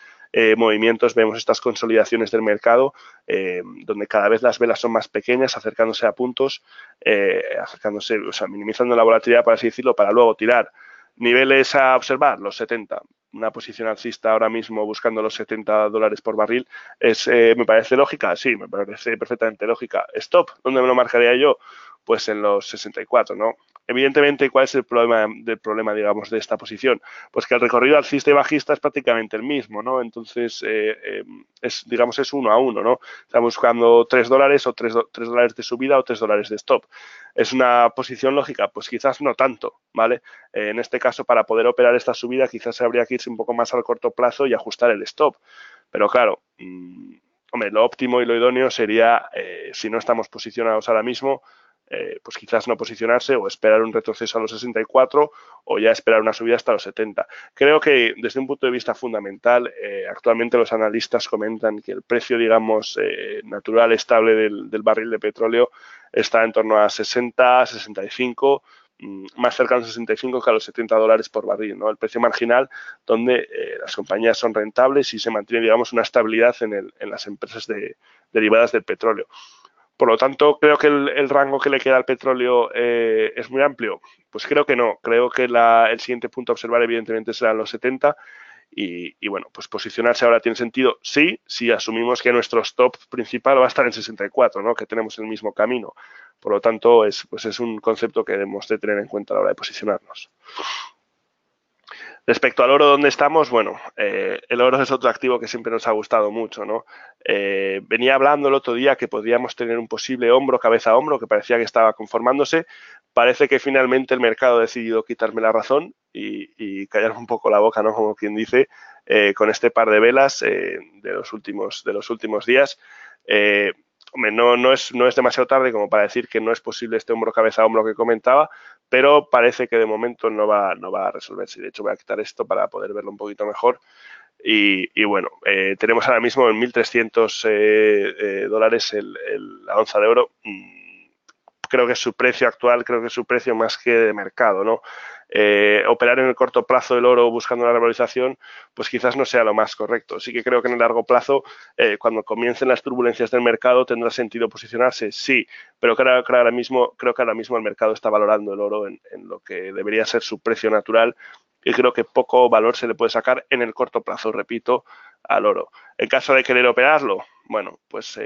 movimientos, vemos estas consolidaciones del mercado, donde cada vez las velas son más pequeñas, acercándose a puntos, o sea, minimizando la volatilidad, por así decirlo, para luego tirar. Niveles a observar, los 70. Una posición alcista ahora mismo buscando los $70 por barril ¿me parece lógica? Sí, me parece perfectamente lógica. Stop, ¿dónde me lo marcaría yo? Pues en los 64, ¿no? Evidentemente, ¿cuál es el problema, digamos, de esta posición? Pues que el recorrido alcista y bajista es prácticamente el mismo, ¿no? Entonces, digamos, es uno a uno, ¿no? Estamos buscando $3 o $3 de subida o $3 de stop. ¿Es una posición lógica? Pues quizás no tanto, ¿vale? En este caso, para poder operar esta subida, quizás habría que irse un poco más al corto plazo y ajustar el stop. Pero claro, hombre, lo óptimo y lo idóneo sería, si no estamos posicionados ahora mismo, pues quizás no posicionarse o esperar un retroceso a los 64 o ya esperar una subida hasta los 70. Creo que desde un punto de vista fundamental, actualmente los analistas comentan que el precio, digamos, natural estable del barril de petróleo está en torno a 60, 65, más cercano a 65 que a los $70 por barril, ¿no? El precio marginal donde las compañías son rentables y se mantiene, digamos, una estabilidad en las empresas derivadas del petróleo. Por lo tanto, creo que el rango que le queda al petróleo es muy amplio. Pues creo que no. Creo que el siguiente punto a observar, evidentemente, serán los 70. Y bueno, pues posicionarse ahora tiene sentido. Sí, si asumimos que nuestro stop principal va a estar en 64, ¿no? Que tenemos el mismo camino. Por lo tanto, es un concepto que debemos de tener en cuenta a la hora de posicionarnos. Respecto al oro, ¿dónde estamos? Bueno, el oro es otro activo que siempre nos ha gustado mucho, ¿no? Venía hablando el otro día que podríamos tener un posible hombro, cabeza a hombro, que parecía que estaba conformándose. Parece que finalmente el mercado ha decidido quitarme la razón y callar un poco la boca, ¿no? Como quien dice, con este par de velas de los últimos días. Hombre, no es demasiado tarde como para decir que no es posible este hombro cabeza a hombro que comentaba, pero parece que de momento no va a resolverse. De hecho, voy a quitar esto para poder verlo un poquito mejor. Y bueno, tenemos ahora mismo en 1.300 dólares la onza de oro. Creo que es su precio actual, creo que es su precio más que de mercado, ¿no? Operar en el corto plazo el oro buscando la revalorización, pues quizás no sea lo más correcto. Sí que creo que en el largo plazo, cuando comiencen las turbulencias del mercado, tendrá sentido posicionarse, sí, pero creo que ahora mismo el mercado está valorando el oro en lo que debería ser su precio natural y creo que poco valor se le puede sacar en el corto plazo, repito, al oro. En caso de querer operarlo, bueno, pues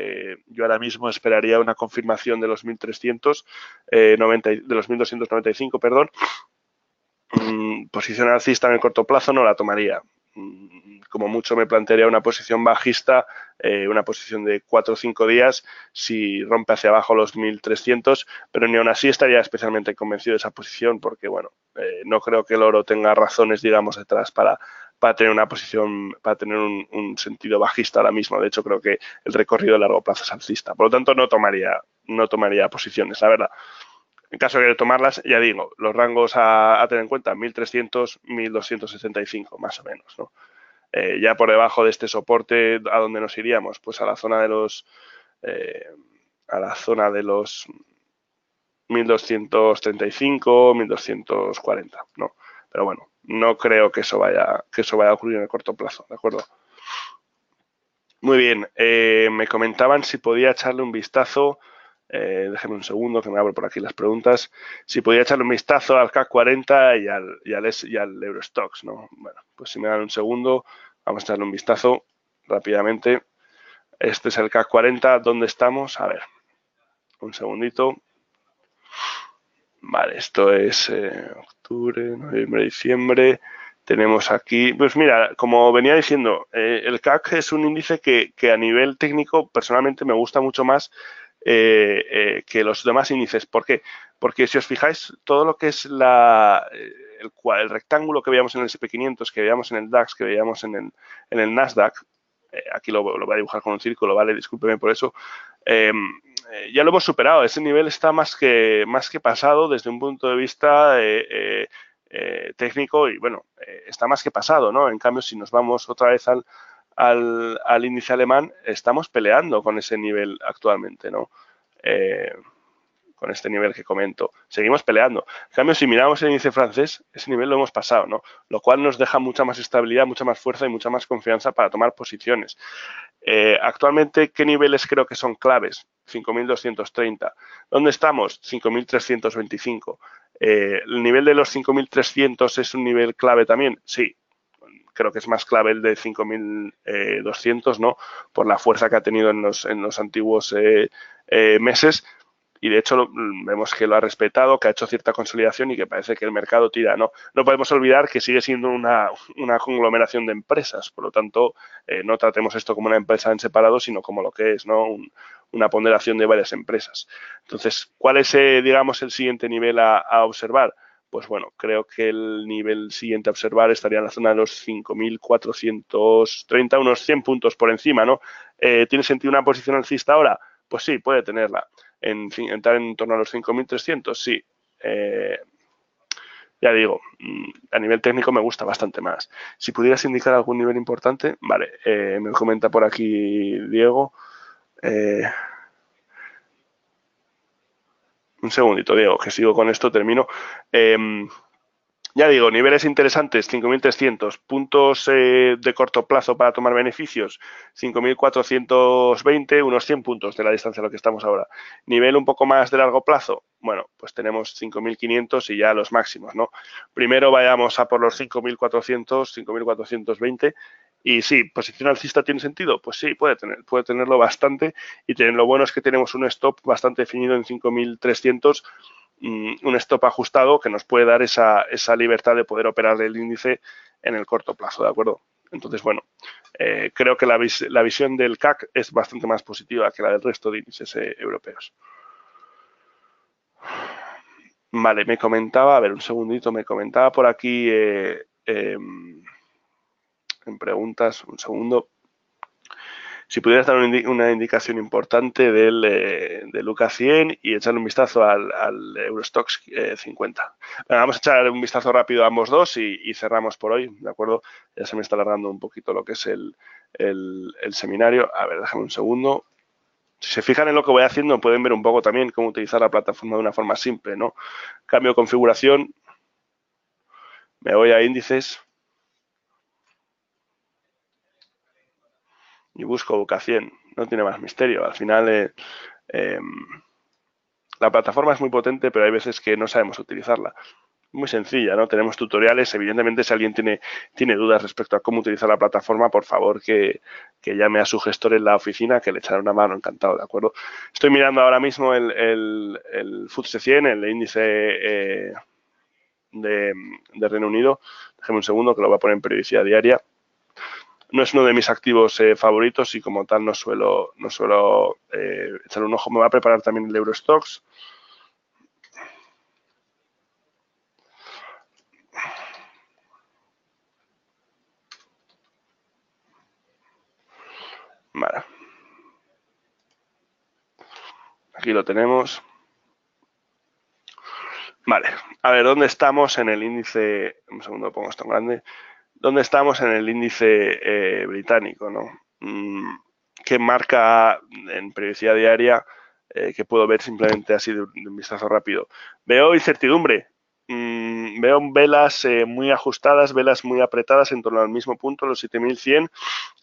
yo ahora mismo esperaría una confirmación de los 1.390, de los 1.295, perdón, Posición alcista en el corto plazo no la tomaría. Como mucho me plantearía una posición bajista, una posición de 4 o 5 días si rompe hacia abajo los 1300, pero ni aún así estaría especialmente convencido de esa posición porque, bueno, no creo que el oro tenga razones, digamos, detrás para tener una posición, para tener un sentido bajista ahora mismo. De hecho, creo que el recorrido a largo plazo es alcista. Por lo tanto, no tomaría posiciones, la verdad. En caso de tomarlas, ya digo, los rangos a tener en cuenta, 1300, 1265, más o menos, ¿no? Ya por debajo de este soporte, ¿a dónde nos iríamos? Pues a la zona de los 1235, 1240, ¿no? Pero bueno, no creo que eso vaya a ocurrir en el corto plazo, ¿de acuerdo? Muy bien, me comentaban si podía echarle un vistazo, déjeme un segundo que me abro por aquí las preguntas, si podía echarle un vistazo al CAC 40 y al Eurostoxx, ¿no? Bueno, pues si me dan un segundo, vamos a echarle un vistazo rápidamente. Este es el CAC 40, ¿dónde estamos? A ver, un segundito. Vale, esto es octubre, noviembre, diciembre. Tenemos aquí, pues mira, como venía diciendo, el CAC es un índice que a nivel técnico personalmente me gusta mucho más que los demás índices. ¿Por qué? Porque si os fijáis, todo lo que es el rectángulo que veíamos en el SP500, que veíamos en el DAX, que veíamos en el Nasdaq, aquí lo voy a dibujar con un círculo, ¿vale? Discúlpeme por eso. Ya lo hemos superado. Ese nivel está más que pasado desde un punto de vista técnico y, bueno, está más que pasado, ¿no? En cambio, si nos vamos otra vez al índice alemán, estamos peleando con ese nivel actualmente, ¿no? Con este nivel que comento. Seguimos peleando. En cambio, si miramos el índice francés, ese nivel lo hemos pasado, ¿no? Lo cual nos deja mucha más estabilidad, mucha más fuerza y mucha más confianza para tomar posiciones. Actualmente, ¿qué niveles creo que son claves? 5.230. ¿Dónde estamos? 5.325. ¿El nivel de los 5.300 es un nivel clave también? Sí. Creo que es más clave el de 5.200, ¿no? Por la fuerza que ha tenido en los antiguos meses. Y de hecho vemos que lo ha respetado, que ha hecho cierta consolidación y que parece que el mercado tira. No podemos olvidar que sigue siendo una conglomeración de empresas, por lo tanto no tratemos esto como una empresa en separado, sino como lo que es, ¿no? Una ponderación de varias empresas. Entonces, ¿cuál es, digamos, el siguiente nivel a observar? Pues bueno, creo que el nivel siguiente a observar estaría en la zona de los 5.430, unos 100 puntos por encima, ¿no? ¿Tiene sentido una posición alcista ahora? Pues sí, puede tenerla. Entrar en torno a los 5.300, sí. Ya digo, a nivel técnico me gusta bastante más. Si pudieras indicar algún nivel importante, vale, me comenta por aquí Diego. Un segundito, Diego, que sigo con esto, termino. Ya digo, niveles interesantes, 5.300, puntos de corto plazo para tomar beneficios, 5.420, unos 100 puntos de la distancia a lo que estamos ahora. Nivel un poco más de largo plazo, bueno, pues tenemos 5.500 y ya los máximos, ¿no? Primero vayamos a por los 5.400, 5.420 y sí, ¿posición alcista tiene sentido? Pues sí, puede tenerlo bastante y lo bueno es que tenemos un stop bastante definido en 5.300, un stop ajustado que nos puede dar esa libertad de poder operar el índice en el corto plazo, ¿de acuerdo? Entonces, bueno, creo que la visión del CAC es bastante más positiva que la del resto de índices europeos. Vale, me comentaba, a ver, un segundito, me comentaba por aquí en preguntas, un segundo. Si pudieras dar una indicación importante del UCA 100 y echarle un vistazo al Eurostoxx 50. Bueno, vamos a echar un vistazo rápido a ambos dos y cerramos por hoy, ¿de acuerdo? Ya se me está alargando un poquito lo que es el seminario. A ver, déjame un segundo. Si se fijan en lo que voy haciendo, pueden ver un poco también cómo utilizar la plataforma de una forma simple, ¿no? Cambio de configuración, me voy a índices y busco UCA 100. No tiene más misterio. Al final, la plataforma es muy potente, pero hay veces que no sabemos utilizarla. Muy sencilla, ¿no? Tenemos tutoriales. Evidentemente, si alguien tiene dudas respecto a cómo utilizar la plataforma, por favor que llame a su gestor en la oficina, que le echará una mano, encantado, ¿de acuerdo? Estoy mirando ahora mismo el FTSE 100, el índice de Reino Unido. Déjeme un segundo que lo voy a poner en periodicidad diaria. No es uno de mis activos favoritos y como tal no suelo echar un ojo. Me voy a preparar también el Eurostoxx. Vale. Aquí lo tenemos. Vale, a ver, ¿dónde estamos en el índice? Un segundo, pongo esto en grande. ¿Dónde estamos en el índice británico, no? ¿Qué marca en periodicidad diaria que puedo ver simplemente así de un vistazo rápido? Veo incertidumbre. Veo velas muy ajustadas, velas muy apretadas en torno al mismo punto, los 7100,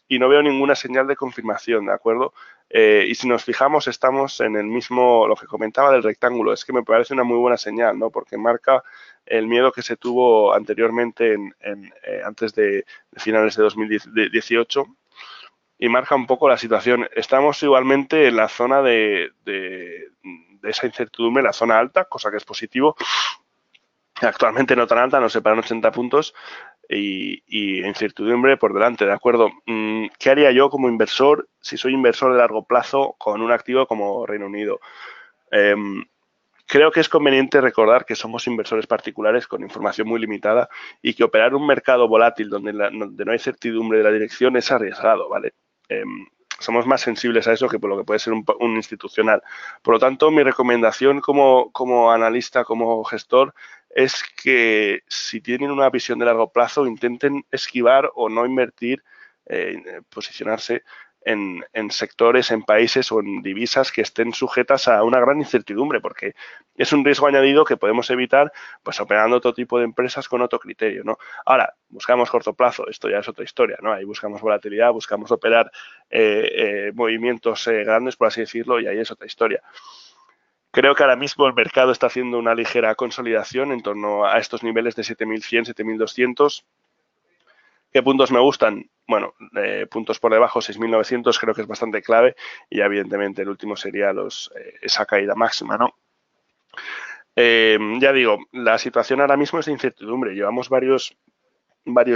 y no veo ninguna señal de confirmación, ¿de acuerdo? Y si nos fijamos, estamos en el mismo, lo que comentaba del rectángulo, es que me parece una muy buena señal, ¿no? Porque marca el miedo que se tuvo anteriormente antes de finales de 2018 y marca un poco la situación. Estamos igualmente en la zona de esa incertidumbre, la zona alta, cosa que es positivo. Actualmente no tan alta, nos separan 80 puntos y incertidumbre por delante, ¿de acuerdo? ¿Qué haría yo como inversor si soy inversor de largo plazo con un activo como Reino Unido? Creo que es conveniente recordar que somos inversores particulares con información muy limitada y que operar un mercado volátil donde no hay certidumbre de la dirección es arriesgado, ¿vale? Somos más sensibles a eso que por lo que puede ser un institucional. Por lo tanto, mi recomendación como analista, como gestor, es que si tienen una visión de largo plazo, intenten esquivar o no invertir, posicionarse en sectores, en países o en divisas que estén sujetas a una gran incertidumbre, porque es un riesgo añadido que podemos evitar pues operando otro tipo de empresas con otro criterio, ¿no? Ahora, buscamos corto plazo, esto ya es otra historia, ¿no? Ahí buscamos volatilidad, buscamos operar movimientos grandes, por así decirlo, y ahí es otra historia. Creo que ahora mismo el mercado está haciendo una ligera consolidación en torno a estos niveles de 7100, 7200. ¿Qué puntos me gustan? Bueno, puntos por debajo, 6.900 creo que es bastante clave y evidentemente el último sería esa caída máxima, ¿no? Ya digo, la situación ahora mismo es de incertidumbre. Llevamos varios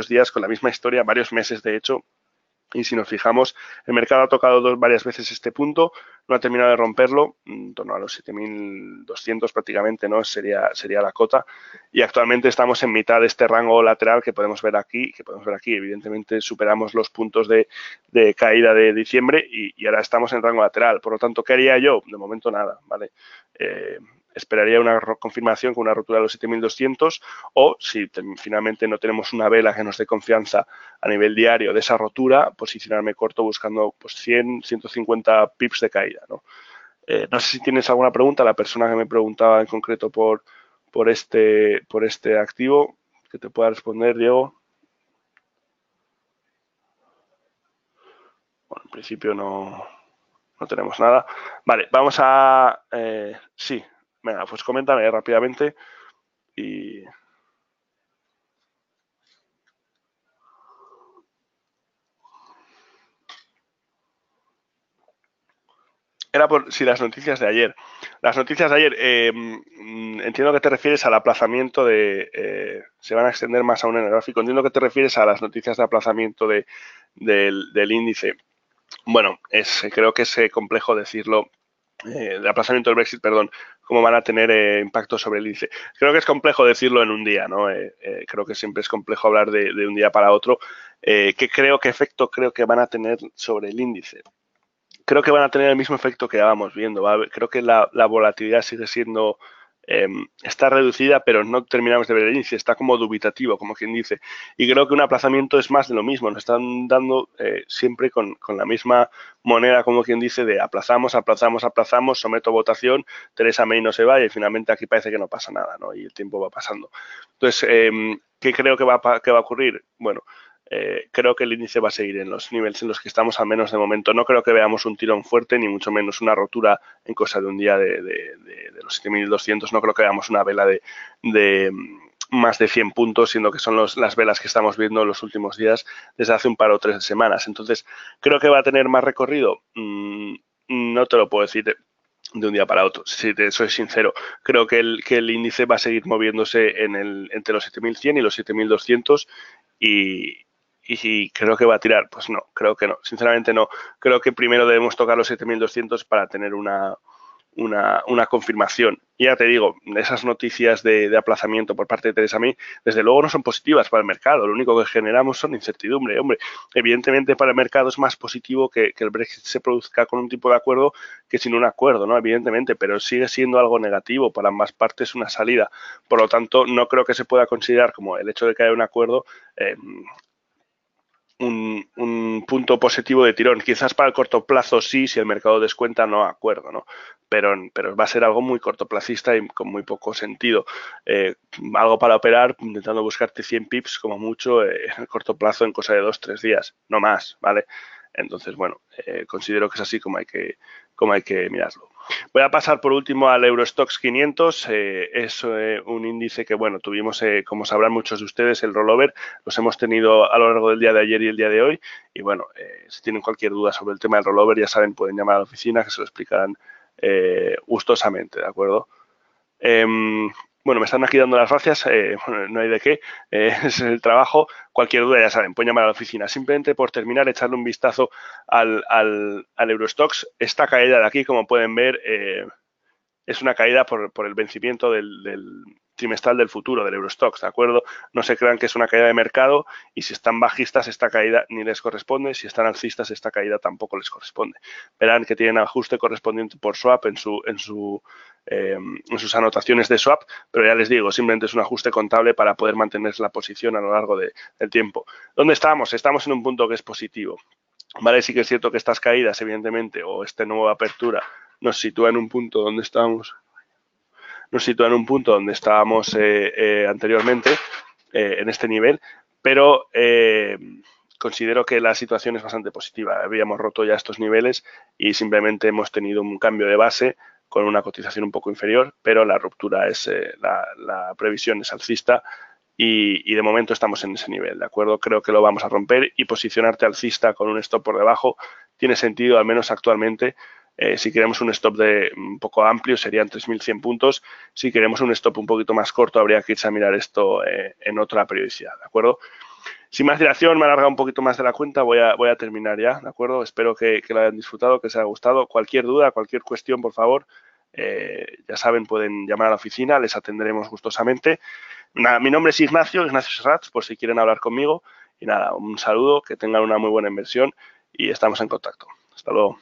días con la misma historia, varios meses de hecho, y si nos fijamos, el mercado ha tocado varias veces este punto, no ha terminado de romperlo, en torno a los 7.200 prácticamente, ¿no? Sería la cota. Y actualmente estamos en mitad de este rango lateral que podemos ver aquí. Evidentemente superamos los puntos de caída de diciembre y ahora estamos en rango lateral. Por lo tanto, ¿qué haría yo? De momento nada, ¿vale? Esperaría una confirmación con una rotura de los 7.200 o si finalmente no tenemos una vela que nos dé confianza a nivel diario de esa rotura, posicionarme corto buscando pues 100, 150 pips de caída, ¿no? No sé si tienes alguna pregunta, la persona que me preguntaba en concreto por este activo, que te pueda responder, Diego. Bueno, en principio no tenemos nada. Vale, vamos a... sí, venga, pues coméntame rápidamente y... Era por si las noticias de ayer. Las noticias de ayer, entiendo que te refieres al aplazamiento se van a extender más aún en el gráfico. Entiendo que te refieres a las noticias de aplazamiento del índice. Bueno, creo que es complejo decirlo. De aplazamiento del Brexit, perdón, cómo van a tener impacto sobre el índice. Creo que es complejo decirlo en un día, ¿no? Creo que siempre es complejo hablar de un día para otro. ¿Qué efecto creo que van a tener sobre el índice? Creo que van a tener el mismo efecto que vamos viendo. Creo que la volatilidad sigue siendo, está reducida, pero no terminamos de ver el índice, está como dubitativo, como quien dice. Y creo que un aplazamiento es más de lo mismo, nos están dando siempre con la misma moneda, como quien dice, de aplazamos, someto a votación, Theresa May no se va y finalmente aquí parece que no pasa nada, ¿no? Y el tiempo va pasando. Entonces, ¿qué creo que va a ocurrir? Bueno, creo que el índice va a seguir en los niveles en los que estamos, al menos de momento. No creo que veamos un tirón fuerte, ni mucho menos una rotura en cosa de un día de los 7.200. No creo que veamos una vela de más de 100 puntos, siendo que son las velas que estamos viendo en los últimos días desde hace un par o 3 semanas. Entonces, ¿creo que va a tener más recorrido? No te lo puedo decir. de un día para otro. Si te soy sincero, creo que el índice va a seguir moviéndose entre los 7.100 y los 7.200 y, y creo que va a tirar. Pues no, creo que no. Sinceramente no. Creo que primero debemos tocar los 7.200 para tener una confirmación. Y ya te digo, esas noticias de aplazamiento por parte de Theresa May, desde luego no son positivas para el mercado. Lo único que generamos son incertidumbre. Hombre, evidentemente para el mercado es más positivo que el Brexit se produzca con un tipo de acuerdo que sin un acuerdo, ¿no? Evidentemente, pero sigue siendo algo negativo para ambas partes una salida. Por lo tanto, no creo que se pueda considerar como el hecho de que haya un acuerdo un punto positivo de tirón. Quizás para el corto plazo sí, si el mercado descuenta, no acuerdo, ¿no? Pero va a ser algo muy cortoplacista y con muy poco sentido. Algo para operar, intentando buscarte 100 pips como mucho en el corto plazo en cosa de 2-3 días, no más, ¿vale? Entonces, bueno, considero que es así como hay que mirarlo. Voy a pasar por último al Eurostoxx 500. Es un índice que, bueno, tuvimos, como sabrán muchos de ustedes, el rollover. Los hemos tenido a lo largo del día de ayer y el día de hoy. Y, bueno, si tienen cualquier duda sobre el tema del rollover, ya saben, pueden llamar a la oficina que se lo explicarán gustosamente, ¿de acuerdo? Bueno, me están aquí dando las gracias, bueno, no hay de qué, es el trabajo. Cualquier duda, ya saben, pueden llamar a la oficina. Simplemente por terminar, echarle un vistazo al Eurostoxx. Esta caída de aquí, como pueden ver, es una caída por el vencimiento del trimestral del futuro, del Eurostoxx, ¿de acuerdo? No se crean que es una caída de mercado y si están bajistas esta caída ni les corresponde, si están alcistas esta caída tampoco les corresponde. Verán que tienen ajuste correspondiente por swap en sus anotaciones de swap, pero ya les digo, simplemente es un ajuste contable para poder mantener la posición a lo largo del tiempo. ¿Dónde estamos? Estamos en un punto que es positivo. Vale, sí que es cierto que estas caídas, evidentemente, o esta nueva apertura nos sitúa en un punto donde estábamos anteriormente, en este nivel, pero considero que la situación es bastante positiva. Habíamos roto ya estos niveles y simplemente hemos tenido un cambio de base con una cotización un poco inferior, pero la ruptura es, la previsión es alcista y de momento estamos en ese nivel, ¿de acuerdo? Creo que lo vamos a romper y posicionarte alcista con un stop por debajo tiene sentido, al menos actualmente. Si queremos un stop un poco amplio serían 3.100 puntos. Si queremos un stop un poquito más corto habría que irse a mirar esto en otra periodicidad, ¿de acuerdo? Sin más dilación, me he alargado un poquito más de la cuenta, voy a terminar ya, ¿de acuerdo? Espero que lo hayan disfrutado, que les haya gustado. Cualquier duda, cualquier cuestión, por favor, ya saben, pueden llamar a la oficina, les atenderemos gustosamente. Nada, mi nombre es Ignacio Serrat, por si quieren hablar conmigo. Y nada, un saludo, que tengan una muy buena inversión y estamos en contacto. Hasta luego.